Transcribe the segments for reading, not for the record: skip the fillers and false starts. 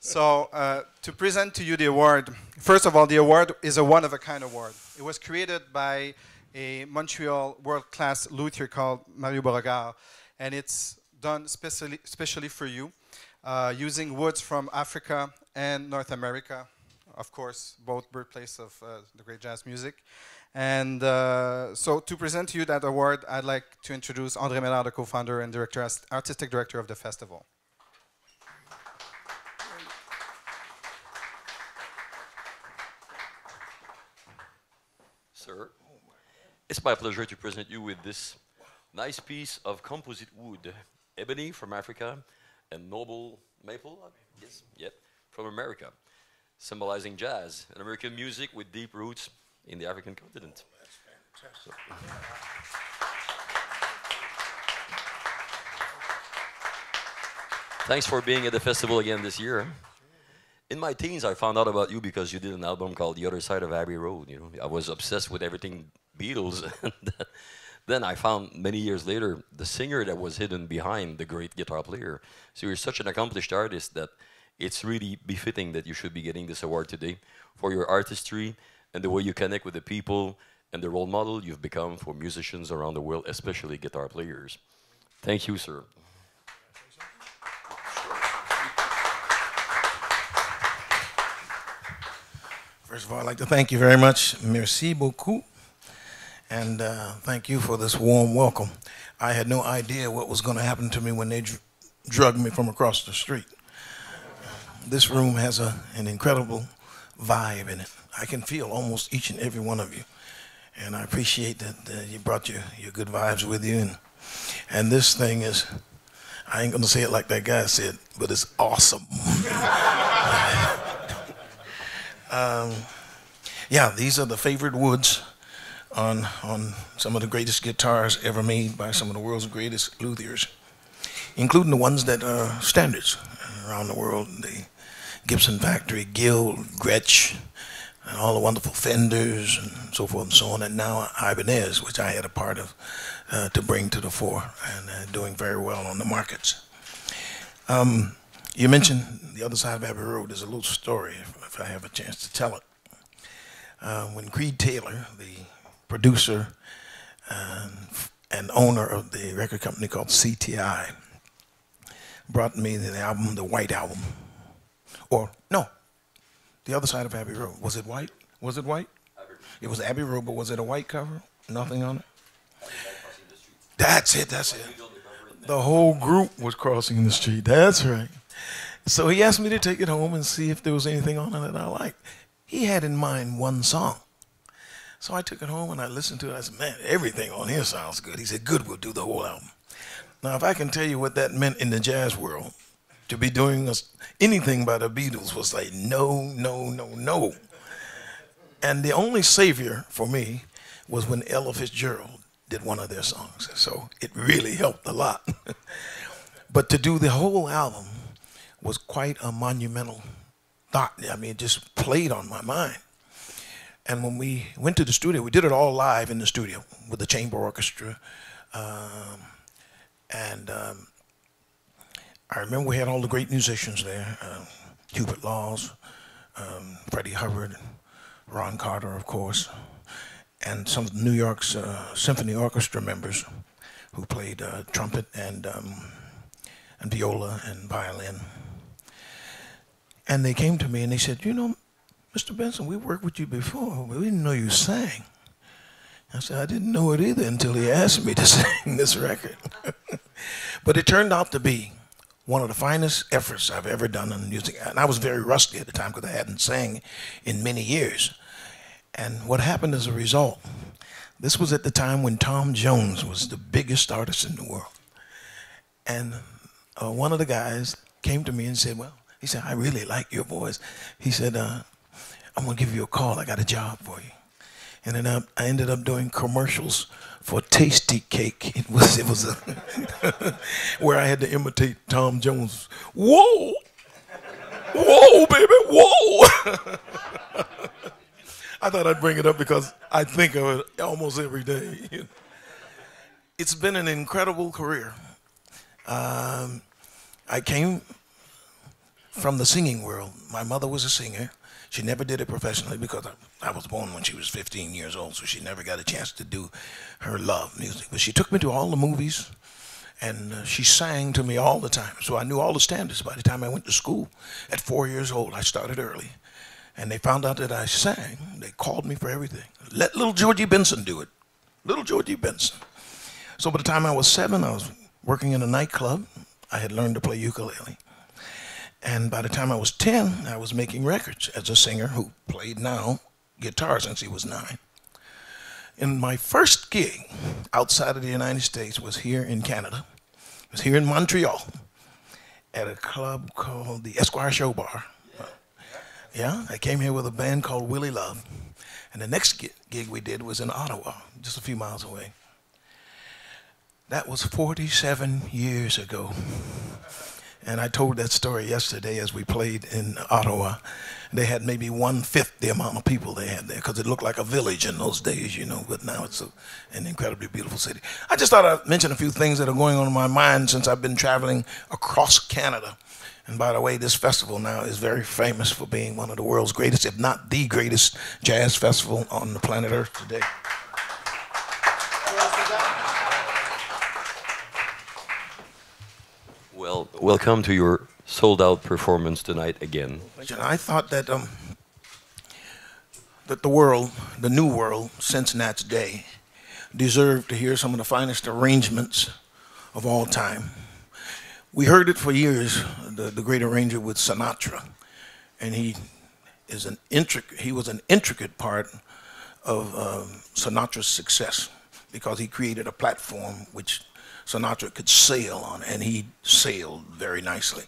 So to present to you the award, first of all, the award is a one-of-a-kind award. It was created by a Montreal world-class luthier called Mario Beauregard, and it's done specially for you, using woods from Africa and North America, of course, both birthplace of the great jazz music. And so to present to you that award, I'd like to introduce André Ménard, the co-founder and artistic director of the festival. Sir, it's my pleasure to present you with this nice piece of composite wood, ebony from Africa and noble maple, yes, yep, from America, symbolizing jazz and American music with deep roots in the African continent. So. Thanks for being at the festival again this year. In my teens, I found out about you because you did an album called The Other Side of Abbey Road. You know, I was obsessed with everything Beatles. And then I found many years later the singer that was hidden behind the great guitar player. So you're such an accomplished artist that it's really befitting that you should be getting this award today for your artistry and the way you connect with the people and the role model you've become for musicians around the world, especially guitar players. Thank you, sir. First of all, I'd like to thank you very much. Merci beaucoup. And thank you for this warm welcome. I had no idea what was going to happen to me when they drugged me from across the street. This room has an incredible vibe in it. I can feel almost each and every one of you. And I appreciate that you brought your good vibes with you. And this thing is, I ain't going to say it like that guy said, but it's awesome. Yeah, these are the favorite woods on some of the greatest guitars ever made by some of the world's greatest luthiers, including the ones that are standards around the world. The Gibson Factory, Gill, Gretsch, and all the wonderful Fenders and so forth and so on, and now Ibanez, which I had a part of to bring to the fore, and doing very well on the markets. You mentioned The Other Side of Abbey Road. There's a little story, if I have a chance to tell it. When Creed Taylor, the producer and owner of the record company called CTI, brought me the album, the White Album. Or, no, The Other Side of Abbey Road. Was it white? Was it white? It was Abbey Road, but was it a white cover? Nothing on it? That's it, that's it. The whole group was crossing the street. That's right. So he asked me to take it home and see if there was anything on it that I liked. He had in mind one song. So I took it home and I listened to it. I said, man, everything on here sounds good. He said, good, we'll do the whole album. Now, if I can tell you what that meant in the jazz world, to be doing anything by the Beatles was like, no, no, no, no. And the only savior for me was when Ella Fitzgerald did one of their songs. So it really helped a lot. But to do the whole album was quite a monumental thought. I mean, it just played on my mind. And when we went to the studio, we did it all live in the studio with the chamber orchestra. I remember we had all the great musicians there, Hubert Laws, Freddie Hubbard, Ron Carter, of course, and some of New York's symphony orchestra members who played trumpet and viola and violin. And they came to me and they said, you know, Mr. Benson, we worked with you before, but we didn't know you sang. I said, I didn't know it either until he asked me to sing this record. But it turned out to be one of the finest efforts I've ever done in music. And I was very rusty at the time because I hadn't sang in many years. And what happened as a result, this was at the time when Tom Jones was the biggest artist in the world. And one of the guys came to me and said, well, he said, I really like your voice. He said, I'm going to give you a call. I got a job for you. And then I ended up doing commercials for Tasty Cake. It was where I had to imitate Tom Jones. Whoa! Whoa, baby, whoa! I thought I'd bring it up because I think of it almost every day. It's been an incredible career. I came from the singing world. My mother was a singer. She never did it professionally because I was born when she was 15 years old, so she never got a chance to do her love music. But she took me to all the movies, and she sang to me all the time. So I knew all the standards. By the time I went to school at 4 years old, I started early. And they found out that I sang. They called me for everything. Let little Georgie Benson do it. Little Georgie Benson. So by the time I was 7, I was working in a nightclub. I had learned to play ukulele. And by the time I was 10, I was making records as a singer who played now guitar since he was 9. And my first gig outside of the United States was here in Canada. It was here in Montreal at a club called the Esquire Show Bar. Yeah, I came here with a band called Willie Love. And the next gig we did was in Ottawa, just a few miles away. That was 47 years ago. And I told that story yesterday as we played in Ottawa. They had maybe 1/5 the amount of people they had there because it looked like a village in those days, you know, but now it's an incredibly beautiful city. I just thought I'd mention a few things that are going on in my mind since I've been traveling across Canada. And by the way, this festival now is very famous for being one of the world's greatest, if not the greatest, jazz festival on the planet Earth today. Well, welcome to your sold-out performance tonight again. I thought that that the world, the new world, since Nat's day, deserved to hear some of the finest arrangements of all time. We heard it for years, the great arranger with Sinatra, and he was an intricate part of Sinatra's success because he created a platform which Sinatra could sail on, and he sailed very nicely.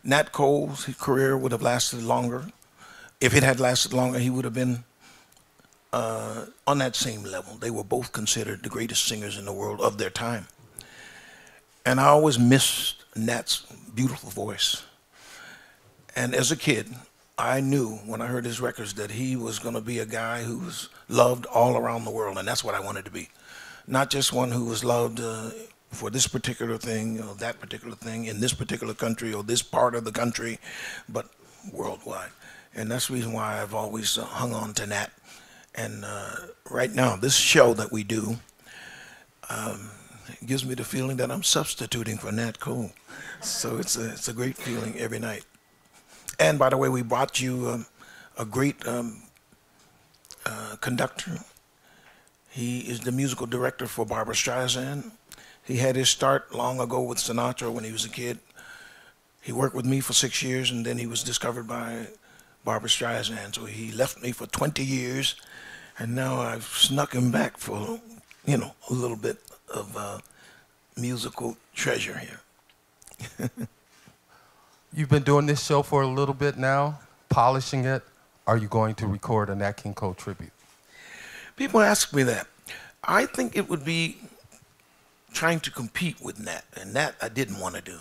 Nat Cole's career would have lasted longer. If it had lasted longer, he would have been on that same level. They were both considered the greatest singers in the world of their time. And I always missed Nat's beautiful voice. And as a kid, I knew when I heard his records that he was going to be a guy who was loved all around the world, and that's what I wanted to be. Not just one who was loved for this particular thing or that particular thing in this particular country or this part of the country, but worldwide. And that's the reason why I've always hung on to Nat. And right now, this show that we do gives me the feeling that I'm substituting for Nat Cole. So it's a great feeling every night. And by the way, we brought you a great conductor. He is the musical director for Barbra Streisand. He had his start long ago with Sinatra when he was a kid. He worked with me for 6 years, and then he was discovered by Barbra Streisand. So he left me for 20 years, and now I've snuck him back for, you know, a little bit of musical treasure here. You've been doing this show for a little bit now, polishing it. Are you going to record a Nat King Cole tribute? People ask me that. I think it would be trying to compete with Nat, and Nat I didn't want to do.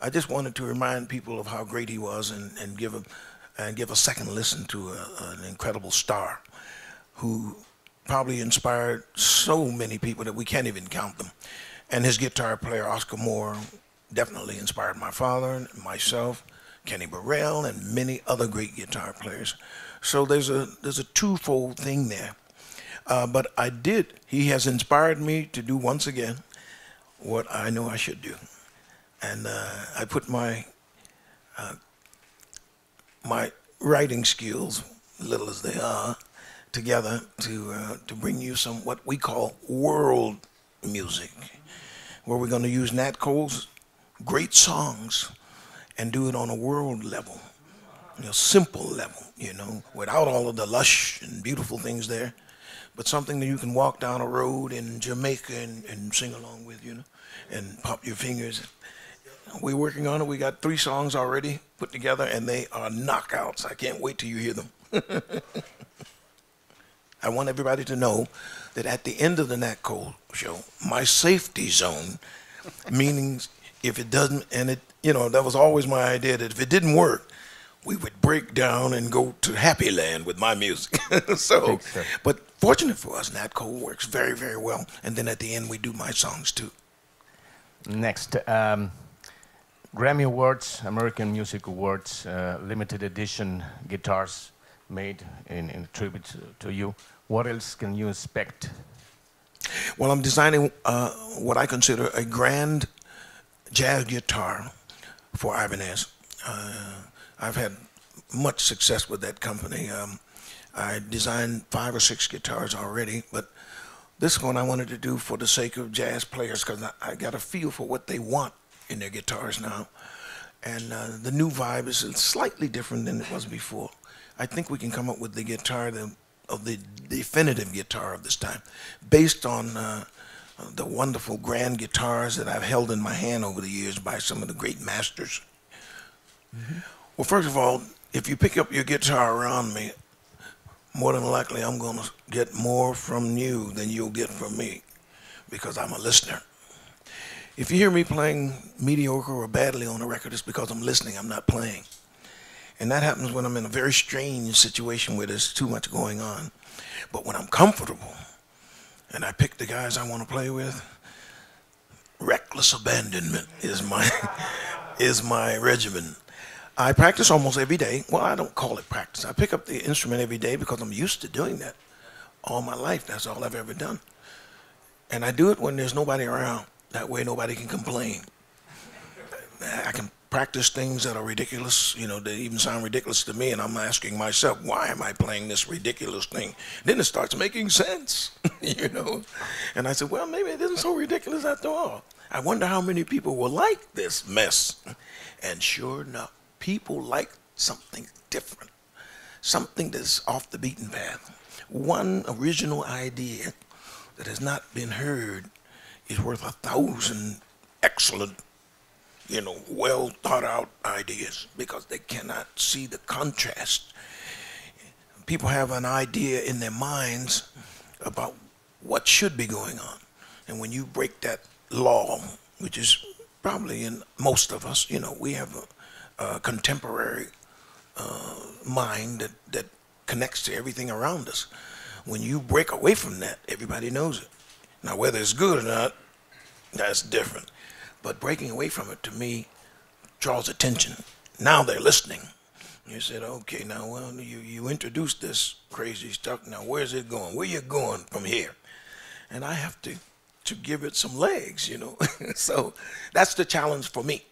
I just wanted to remind people of how great he was and give a second listen to an incredible star who probably inspired so many people that we can't even count them. And his guitar player, Oscar Moore, definitely inspired my father, myself, Kenny Burrell, and many other great guitar players. So there's a twofold thing there. But he has inspired me to do once again what I know I should do. And I put my writing skills, little as they are, together to bring you some what we call world music, where we're going to use Nat Cole's great songs and do it on a world level, simple level, without all of the lush and beautiful things there, but something that you can walk down a road in Jamaica and sing along with, and pop your fingers. We're working on it. We got 3 songs already put together, and they are knockouts. I can't wait till you hear them. I want everybody to know that at the end of the Nat Cole show, my safety zone, meaning if it doesn't, and that was always my idea, that if it didn't work, we would break down and go to Happy Land with my music. But fortunate for us, Nat Cole works very, very well. And then at the end, we do my songs too. Next, Grammy Awards, American Music Awards, limited edition guitars made in tribute to you. What else can you expect? Well, I'm designing what I consider a grand jazz guitar for Ibanez. I've had much success with that company. I designed 5 or 6 guitars already, but this one I wanted to do for the sake of jazz players because I got a feel for what they want in their guitars now. And the new vibe is slightly different than it was before. I think we can come up with the guitar of the definitive guitar of this time, based on the wonderful grand guitars that I've held in my hand over the years by some of the great masters. Mm-hmm. Well, first of all, if you pick up your guitar around me, more than likely I'm going to get more from you than you'll get from me, because I'm a listener. If you hear me playing mediocre or badly on a record, it's because I'm listening, I'm not playing. And that happens when I'm in a very strange situation where there's too much going on. But when I'm comfortable and I pick the guys I want to play with, reckless abandonment is my regimen. I practice almost every day. Well, I don't call it practice. I pick up the instrument every day because I'm used to doing that all my life. That's all I've ever done. And I do it when there's nobody around. That way nobody can complain. I can practice things that are ridiculous, you know, they even sound ridiculous to me, and I'm asking myself, why am I playing this ridiculous thing? Then it starts making sense, you know. And I said, well, maybe it isn't so ridiculous after all. I wonder how many people will like this mess. And sure enough, people like something different, something that's off the beaten path. One original idea that has not been heard is worth 1,000 excellent, you know, well thought out ideas, because they cannot see the contrast. People have an idea in their minds about what should be going on. And when you break that law, which is probably in most of us, you know, we have a contemporary mind that connects to everything around us. When you break away from that, everybody knows it. Now, whether it's good or not, that's different. But breaking away from it, to me, draws attention. Now they're listening. You said, okay, now, well, you introduced this crazy stuff. Now, where's it going? Where you going from here? And I have to give it some legs, you know. So that's the challenge for me,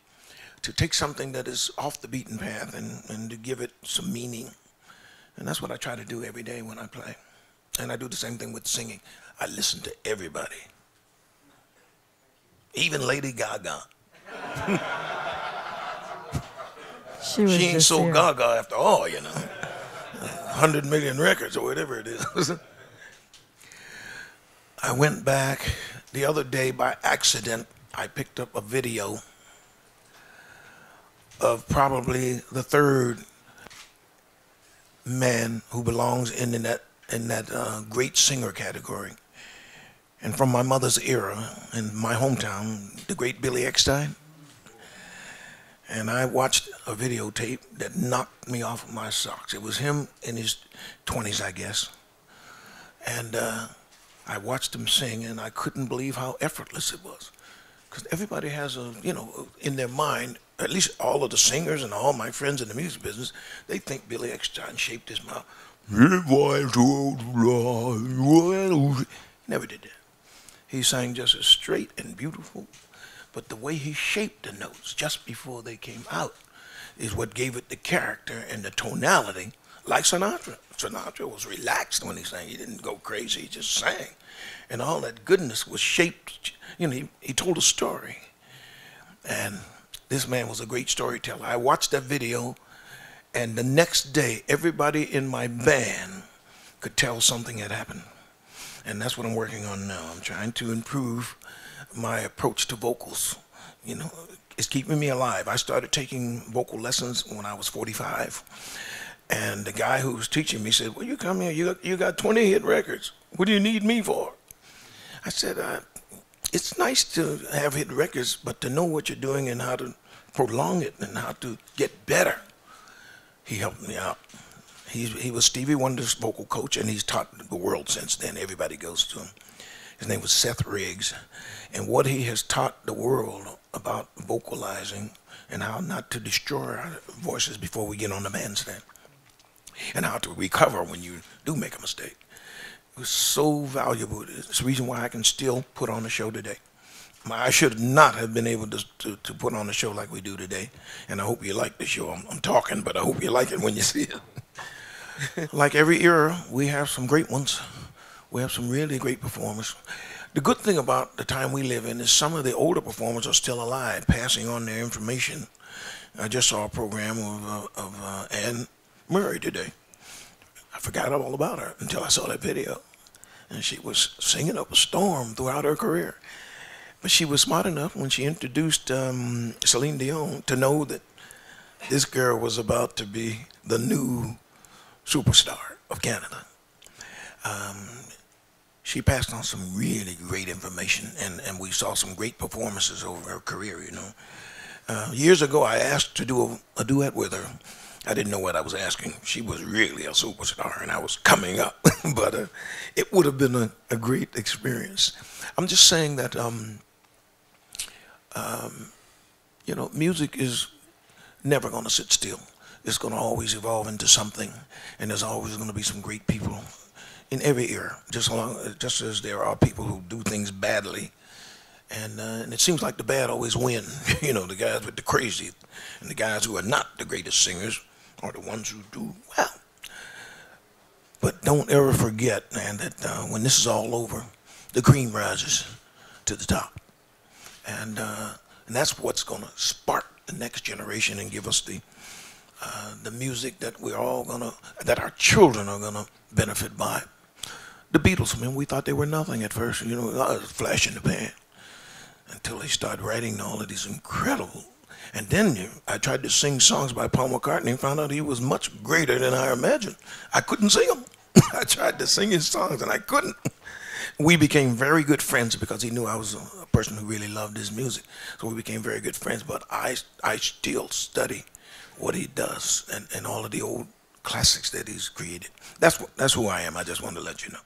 to take something that is off the beaten path and to give it some meaning. And that's what I try to do every day when I play. And I do the same thing with singing. I listen to everybody. Even Lady Gaga. She ain't so gaga after all, you know. 100 million records or whatever it is. I went back the other day by accident. I picked up a video of probably the third man who belongs in that great singer category. And from my mother's era, in my hometown, the great Billy Eckstine. And I watched a videotape that knocked me off of my socks. It was him in his 20s, I guess. And I watched him sing, and I couldn't believe how effortless it was. Because everybody has a, you know, in their mind, at least all of the singers and all my friends in the music business, they think Billy Eckstine shaped his mouth. Never did that. He sang just as straight and beautiful, but the way he shaped the notes just before they came out is what gave it the character and the tonality, like Sinatra. Sinatra was relaxed when he sang. He didn't go crazy, he just sang. And all that goodness was shaped, you know, he told a story. And this man was a great storyteller. I watched that video, and the next day, everybody in my band could tell something had happened. And that's what I'm working on now. I'm trying to improve my approach to vocals. You know, it's keeping me alive. I started taking vocal lessons when I was 45. And the guy who was teaching me said, well, you come here, you got 20 hit records. What do you need me for? I said, it's nice to have hit records, but to know what you're doing and how to prolong it and how to get better. He helped me out. He was Stevie Wonder's vocal coach, and he's taught the world since then. Everybody goes to him. His name was Seth Riggs. And what he has taught the world about vocalizing and how not to destroy our voices before we get on the bandstand, and how to recover when you do make a mistake. It was so valuable. It's the reason why I can still put on a show today. I should not have been able to put on a show like we do today, and I hope you like the show. I'm talking, but I hope you like it when you see it. Like every era, we have some great ones. We have some really great performers. The good thing about the time we live in is some of the older performers are still alive, passing on their information. I just saw a program of Anne Murray today. I forgot all about her until I saw that video. And she was singing up a storm throughout her career. But she was smart enough when she introduced Celine Dion to know that this girl was about to be the new superstar of Canada. She passed on some really great information, and we saw some great performances over her career, you know. Years ago, I asked to do a duet with her. I didn't know what I was asking. She was really a superstar, and I was coming up. But it would have been a great experience. I'm just saying that, you know, music is never going to sit still. It's going to always evolve into something, and there's always going to be some great people in every era, just as there are people who do things badly, and it seems like the bad always win. You know, the guys with the crazy, and the guys who are not the greatest singers are the ones who do well. But don't ever forget, man, that when this is all over, the cream rises to the top, and that's what's going to spark the next generation and give us the music that that our children are gonna benefit by. The Beatles, I mean, we thought they were nothing at first, you know, a flash in the pan, until they started writing all of these incredible. And then I tried to sing songs by Paul McCartney and found out he was much greater than I imagined. I couldn't sing them. I tried to sing his songs and I couldn't. We became very good friends because he knew I was a person who really loved his music. So we became very good friends, but I still study what he does and all of the old classics that he's created. That's who I am. I just wanted to let you know.